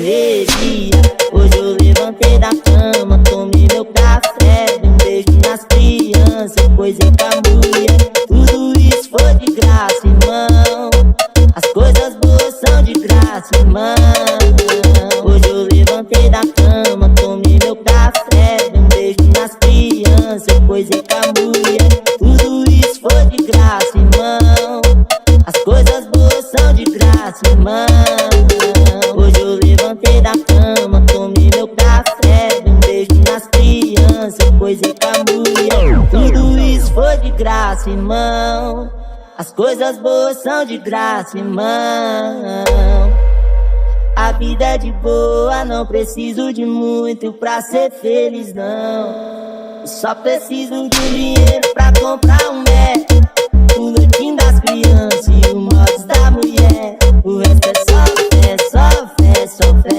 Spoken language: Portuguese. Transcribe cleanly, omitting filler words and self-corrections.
alegria. Hoje eu levantei da cama, tomei meu café, dei um beijo nas crianças, coisei com a mulher. Tudo isso foi de graça, irmão. As coisas boas são de graça, irmão. Hoje eu levantei da cama, tomei meu café, dei um beijo nas crianças, coisei com a mulher. Tudo isso foi de graça, irmão. As coisas boas são de graça, irmão. Hoje eu levantei da cama, tomei meu café, dei um beijo nas crianças, coisei com a mulher. Tudo isso foi de graça, irmão. As coisas boas são de graça, irmão. A vida é de boa, não preciso de muito pra ser feliz, não. Eu só preciso de um dinheiro pra comprar um Mac, um notinho